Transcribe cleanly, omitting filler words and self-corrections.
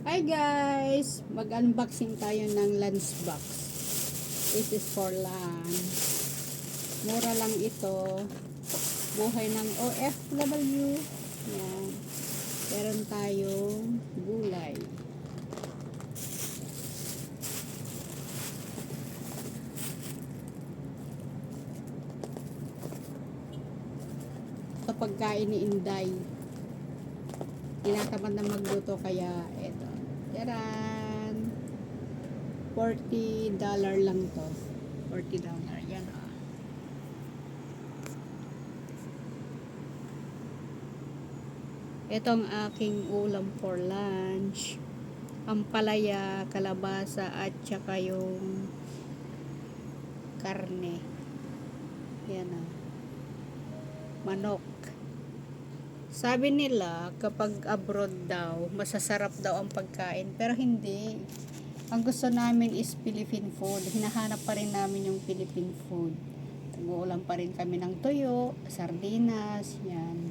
Hi guys! Mag-unboxing tayo ng lunch box. This is for lunch. Mura lang ito. Buhay ng OFW. Yan. Meron tayong gulay. Ito pagkain ni Inday. Tinatamad na magluto kaya eto. Yaran! $40 lang to. $40. Yan ah. Ito ang aking ulam for lunch. Ampalaya, kalabasa at saka yung karne. Yan ah. Manok. Sabi nila kapag abroad daw, masasarap daw ang pagkain. Pero hindi. Ang gusto namin is Philippine food. Hinahanap pa rin namin yung Philippine food. Nag-uulam pa rin kami ng tuyo, sardinas, yan.